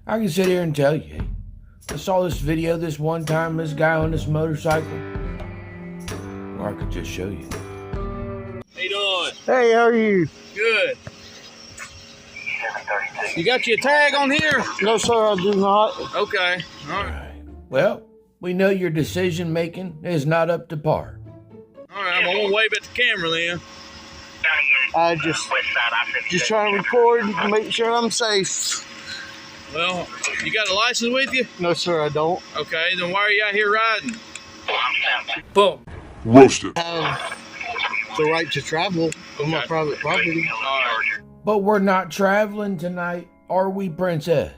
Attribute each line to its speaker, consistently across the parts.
Speaker 1: I can sit here and tell you, hey, I saw this video this one time, this guy on this motorcycle. Or I could just show you.
Speaker 2: How you doing?
Speaker 3: Hey, how are you?
Speaker 2: Good. You got your tag on here?
Speaker 3: No, sir, I do not.
Speaker 2: Okay. All
Speaker 1: All
Speaker 2: right.
Speaker 1: right. Well, we know your decision making is not up to par.
Speaker 2: All right, I'm gonna wave at the camera then.
Speaker 3: I just trying to record and make sure I'm safe.
Speaker 2: Well, you got a license with you?
Speaker 3: No, sir, I don't.
Speaker 2: Okay, then why are you out here riding?
Speaker 1: Boom.
Speaker 4: Roasted.
Speaker 3: I have the right to travel on my private property.
Speaker 2: All right.
Speaker 1: But we're not traveling tonight, are we, Princess?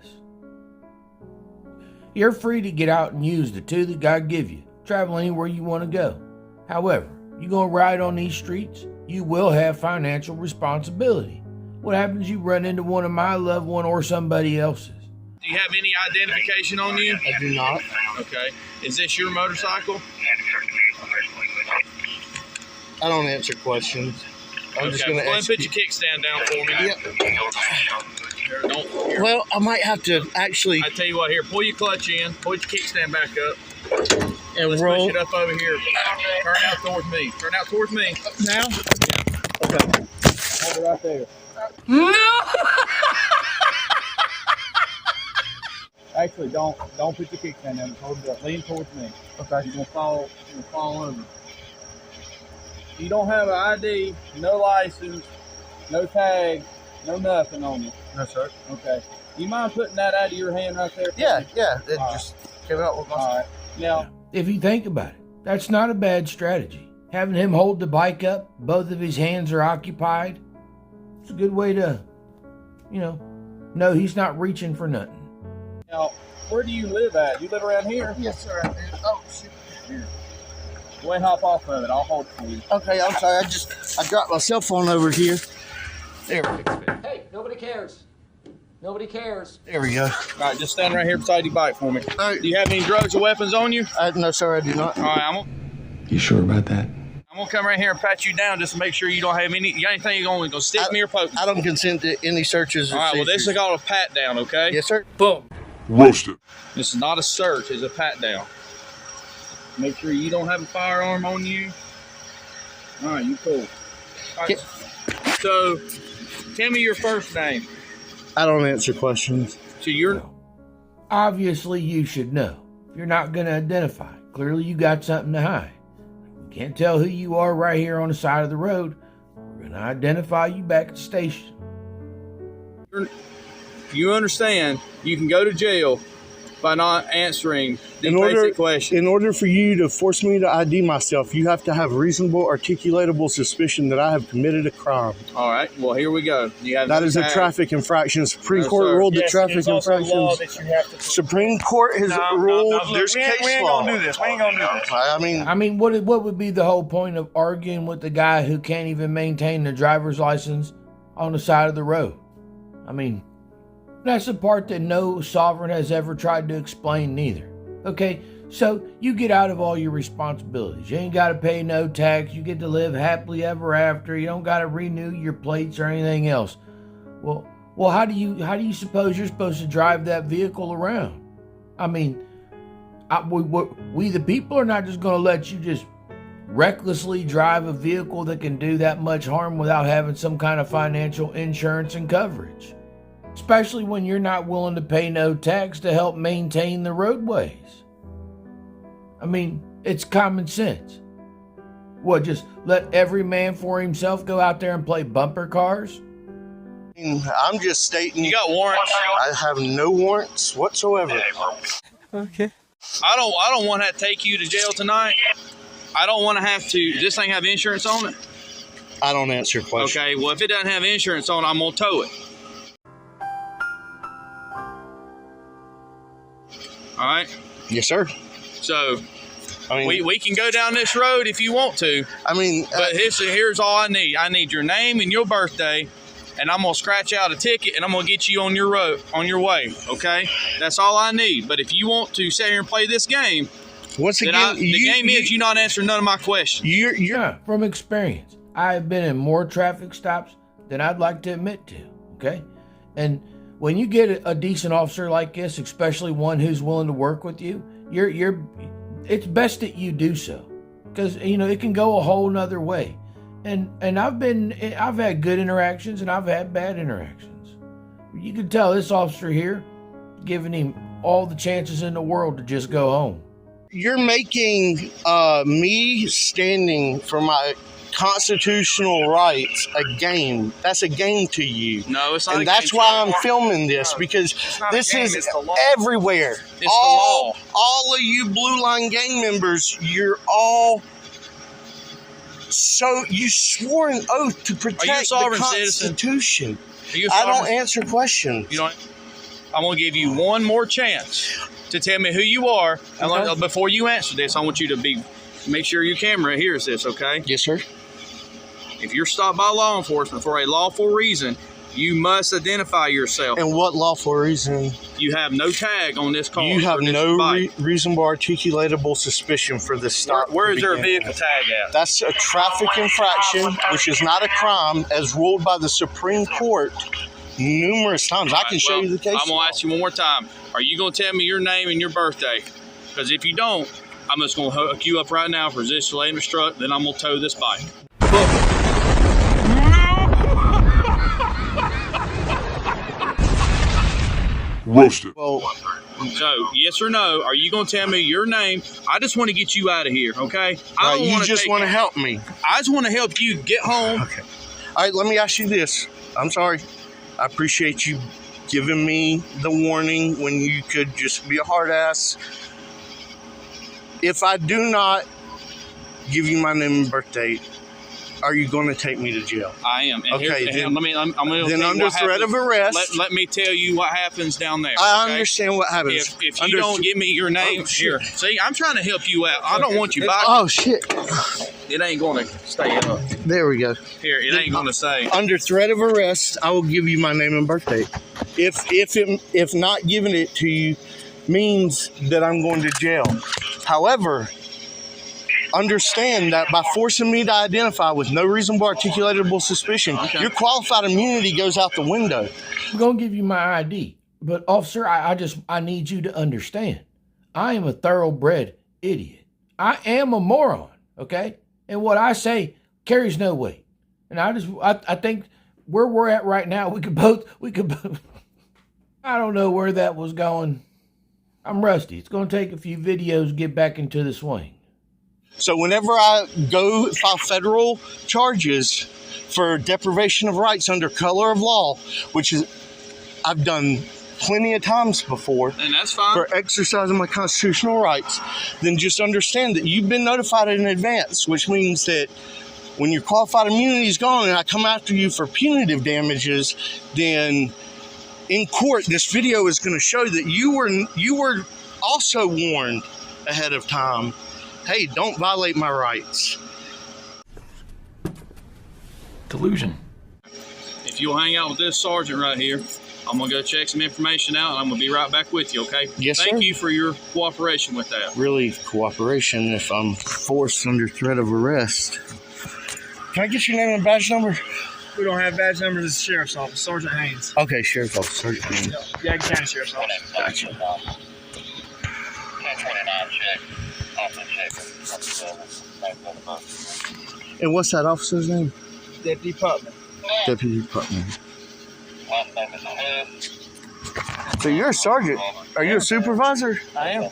Speaker 1: You're free to get out and use the two that God give you. Travel anywhere you want to go. However, you gonna ride on these streets, you will have financial responsibility. What happens if you run into one of my loved one or somebody else's?
Speaker 2: Do you have any identification on you?
Speaker 3: I do not.
Speaker 2: Okay. Is this your motorcycle?
Speaker 3: I don't answer questions. I'm just
Speaker 2: Okay,
Speaker 3: going to
Speaker 2: go ahead and
Speaker 3: ask
Speaker 2: put
Speaker 3: you.
Speaker 2: your kickstand down for me.
Speaker 3: Yep.
Speaker 2: Here, don't. Here.
Speaker 3: Well, I might have to actually
Speaker 2: I tell you what, here, pull your clutch in, pull your kickstand back up.
Speaker 3: and
Speaker 2: Let's
Speaker 3: roll.
Speaker 2: push it up over here. Turn out towards me. Turn out towards me.
Speaker 3: Now?
Speaker 2: Okay. Hold it right there.
Speaker 3: No!
Speaker 2: Actually, don't put your kickstand down. Hold it up. Lean towards me. Okay. You're gonna fall over. You don't have an ID, no license, no tag, no nothing on you.
Speaker 3: No, sir.
Speaker 2: Okay. You mind putting that out of your hand right there?
Speaker 3: Yeah. It
Speaker 2: All
Speaker 3: just came out with my...
Speaker 2: All right. Now,
Speaker 1: If you think about it, that's not a bad strategy. Having him hold the bike up, both of his hands are occupied, it's a good way to, no, he's not reaching for nothing.
Speaker 2: where do you live at? You live around here?
Speaker 3: Yes, sir, I do. Oh, shoot.
Speaker 2: Here. Go ahead and hop off of it. I'll hold it for you.
Speaker 3: Okay, I'm sorry. I dropped my cell phone over here. There.
Speaker 5: Hey, nobody cares. Nobody cares.
Speaker 3: There we go.
Speaker 2: All right, just stand right here beside your bike for me.
Speaker 3: All right.
Speaker 2: Do you have any drugs or weapons on you?
Speaker 3: No, sir, I do not.
Speaker 2: All right,
Speaker 4: You sure about that?
Speaker 2: I'm gonna come right here and pat you down just to make sure you don't have any. You got anything you're gonna stick me or poke me?
Speaker 3: I don't consent to any searches.
Speaker 2: All right, well, this is called a pat down, okay?
Speaker 3: Yes, sir.
Speaker 1: Boom.
Speaker 4: Roasted.
Speaker 2: This is not a search, it's a pat down. Make sure you don't have a firearm on you. All right, you cool. All right, so tell me your first name.
Speaker 3: I don't answer questions.
Speaker 2: So you're
Speaker 1: Obviously, you should know. If you're not going to identify, clearly you got something to hide. We can't tell who you are right here on the side of the road. We're going to identify you back at the station.
Speaker 2: you understand you can go to jail by not answering these basic questions.
Speaker 3: In order for you to force me to ID myself, you have to have reasonable, articulatable suspicion that I have committed a crime.
Speaker 2: All right, well, here we go. You have
Speaker 3: That is a
Speaker 2: tag.
Speaker 3: traffic infraction. Supreme
Speaker 2: No,
Speaker 3: Court
Speaker 2: sir.
Speaker 3: ruled that
Speaker 6: Yes,
Speaker 3: traffic
Speaker 6: it's also a law
Speaker 3: infractions.
Speaker 6: that you have to.
Speaker 3: Supreme Court has ruled there's
Speaker 6: we ain't
Speaker 3: case law.
Speaker 6: gonna do this. We ain't gonna do this.
Speaker 3: I mean,
Speaker 1: what would be the whole point of arguing with the guy who can't even maintain the driver's license on the side of the road? I mean, that's the part that no sovereign has ever tried to explain neither. Okay, so you get out of all your responsibilities. You ain't got to pay no tax. You get to live happily ever after. You don't got to renew your plates or anything else. Well, how do you suppose you're supposed to drive that vehicle around? I mean, we the people are not just going to let you just recklessly drive a vehicle that can do that much harm without having some kind of financial insurance and coverage. Especially when you're not willing to pay no tax to help maintain the roadways. I mean, it's common sense. What, just let every man for himself go out there and play bumper cars?
Speaker 3: I'm just stating.
Speaker 2: You got warrants?
Speaker 3: I have no warrants whatsoever.
Speaker 1: Okay.
Speaker 2: I don't want to take you to jail tonight. I don't want to have to. Does this thing have insurance on it?
Speaker 3: I don't answer questions.
Speaker 2: Okay, well, if it doesn't have insurance on it, I'm going to tow it. All right?
Speaker 3: Yes, sir.
Speaker 2: So
Speaker 3: I mean,
Speaker 2: we can go down this road if you want to, but here's all I need. I need your name and your birthday, and I'm going to scratch out a ticket, and I'm going to get you on your way, okay? That's all I need. But if you want to sit here and play this game,
Speaker 3: once again,
Speaker 2: the game is you not answering none of my questions.
Speaker 1: Yeah, from experience, I have been in more traffic stops than I'd like to admit to, okay? And when you get a decent officer like this, especially one who's willing to work with you, it's best that you do so, because it can go a whole nother way. And I've had good interactions and I've had bad interactions. You can tell this officer here giving him all the chances in the world to just go home.
Speaker 3: You're making me standing for my constitutional rights a game. That's a game to you.
Speaker 2: No, it's not.
Speaker 3: And that's why I'm filming this, because this is everywhere.
Speaker 2: It's the law.
Speaker 3: All of you Blue Line gang members, you're all. So you swore an oath to protect the Constitution. I don't answer questions.
Speaker 2: I'm going to give you one more chance to tell me who you are. And before you answer this, I want you to make sure your camera hears this, okay?
Speaker 3: Yes, sir.
Speaker 2: If you're stopped by law enforcement for a lawful reason, you must identify yourself.
Speaker 3: And what lawful reason?
Speaker 2: You have no tag on this car.
Speaker 3: You have no reasonable articulatable suspicion for this stop.
Speaker 2: Where is there a vehicle tag at?
Speaker 3: That's a traffic infraction, which is not a crime, as ruled by the Supreme Court numerous times. I can show you the case.
Speaker 2: I'm going to ask you one more time. Are you going to tell me your name and your birthday? Because if you don't, I'm just going to hook you up right now for resisting and obstruct, then I'm going to tow this bike.
Speaker 4: Roasted.
Speaker 3: Well,
Speaker 2: so, yes or no, are you going to tell me your name? I just want to get you out of here, okay?
Speaker 3: You just want to help me.
Speaker 2: I just want to help you get home.
Speaker 3: Okay. All right, let me ask you this. I'm sorry. I appreciate you giving me the warning when you could just be a hard ass. If I do not give you my name and birthday, are you going to take me to jail?
Speaker 2: I am. And
Speaker 3: okay,
Speaker 2: then, I'm going to
Speaker 3: under threat of arrest.
Speaker 2: Let me tell you what happens down there.
Speaker 3: I understand what happens.
Speaker 2: If you don't give me your name, here. See, I'm trying to help you out. I don't want you back.
Speaker 3: Oh, shit.
Speaker 2: It ain't going to stay up.
Speaker 3: There we go.
Speaker 2: Here, it ain't going to say.
Speaker 3: Under threat of arrest, I will give you my name and birthday. If not giving it to you means that I'm going to jail. However, understand that by forcing me to identify with no reasonable articulatable suspicion, your qualified immunity goes out the window.
Speaker 1: I'm going to give you my ID. But, officer, I need you to understand. I am a thoroughbred idiot. I am a moron, okay? And what I say carries no weight. And I think where we're at right now, we could both, I don't know where that was going. I'm rusty. It's going to take a few videos to get back into the swing.
Speaker 3: So whenever I go file federal charges for deprivation of rights under color of law, which is I've done plenty of times before,
Speaker 2: and that's fine,
Speaker 3: for exercising my constitutional rights, then just understand that you've been notified in advance, which means that when your qualified immunity is gone and I come after you for punitive damages, then in court, this video is going to show that you were also warned ahead of time. Hey, don't violate my rights.
Speaker 6: Delusion.
Speaker 2: If you'll hang out with this sergeant right here, I'm going to go check some information out, and I'm going to be right back with you, okay?
Speaker 3: Yes, sir.
Speaker 2: Thank you for your cooperation with that.
Speaker 3: Really, cooperation if I'm forced under threat of arrest. Can I get your name and badge number?
Speaker 7: We don't have badge numbers. It's Sheriff's Office, Sergeant Haynes.
Speaker 3: Okay, Sheriff's Office, Sergeant Haynes.
Speaker 7: Yadkin County Sheriff's Office.
Speaker 3: Gotcha.
Speaker 8: 1029 check.
Speaker 3: And what's that officer's name?
Speaker 7: Deputy Putman.
Speaker 3: Deputy Putman.
Speaker 8: Last name is Hood.
Speaker 3: So you're a sergeant. Are you a supervisor?
Speaker 7: I am.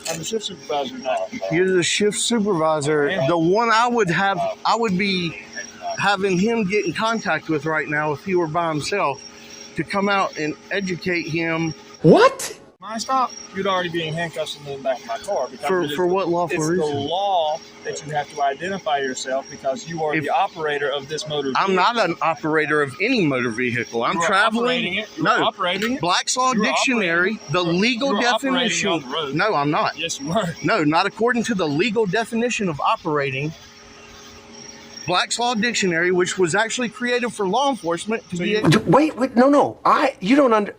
Speaker 7: I'm the shift supervisor now.
Speaker 3: You're the shift supervisor. The one I would be having him get in contact with right now if he were by himself to come out and educate him.
Speaker 6: What?
Speaker 7: My stop, you'd already be in handcuffs in the back of my car.
Speaker 3: For what lawful reason?
Speaker 7: It's the law that you have to identify yourself because you are the operator of this motor vehicle.
Speaker 3: I'm not an operator of any motor vehicle. I'm traveling.
Speaker 7: Operating it.
Speaker 3: Black's Law Dictionary, the legal definition.
Speaker 7: On the road.
Speaker 3: No, I'm not.
Speaker 7: Yes, you were.
Speaker 3: No, not according to the legal definition of operating. Black's Law Dictionary, which was actually created for law enforcement.
Speaker 6: Wait, no. You don't under...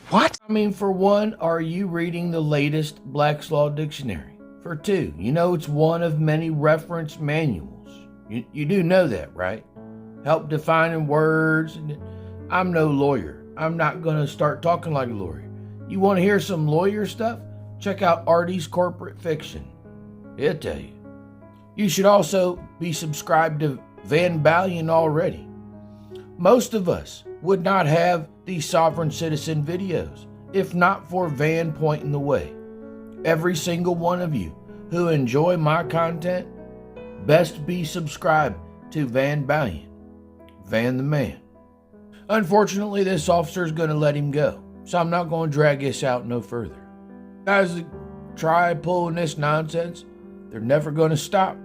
Speaker 6: What?
Speaker 1: I mean, for one, are you reading the latest Black's Law Dictionary? For two, it's one of many reference manuals. You do know that, right? Help defining words. I'm no lawyer, I'm not going to start talking like a lawyer. You want to hear some lawyer stuff? Check out Artie's Corporate Fiction. He'll tell you. You should also be subscribed to Van Balian already. Most of us would not have these sovereign citizen videos if not for Van pointing the way. Every single one of you who enjoy my content, best be subscribed to Van Balian, Van the Man. Unfortunately, this officer is going to let him go, so I'm not going to drag this out no further. Guys that try pulling this nonsense, they're never going to stop.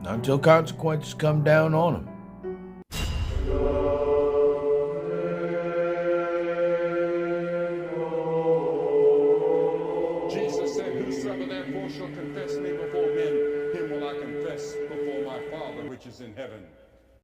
Speaker 1: Not until consequences come down on them.
Speaker 9: Jesus said, whosoever therefore shall confess me before men, him will I confess before my Father which is in heaven.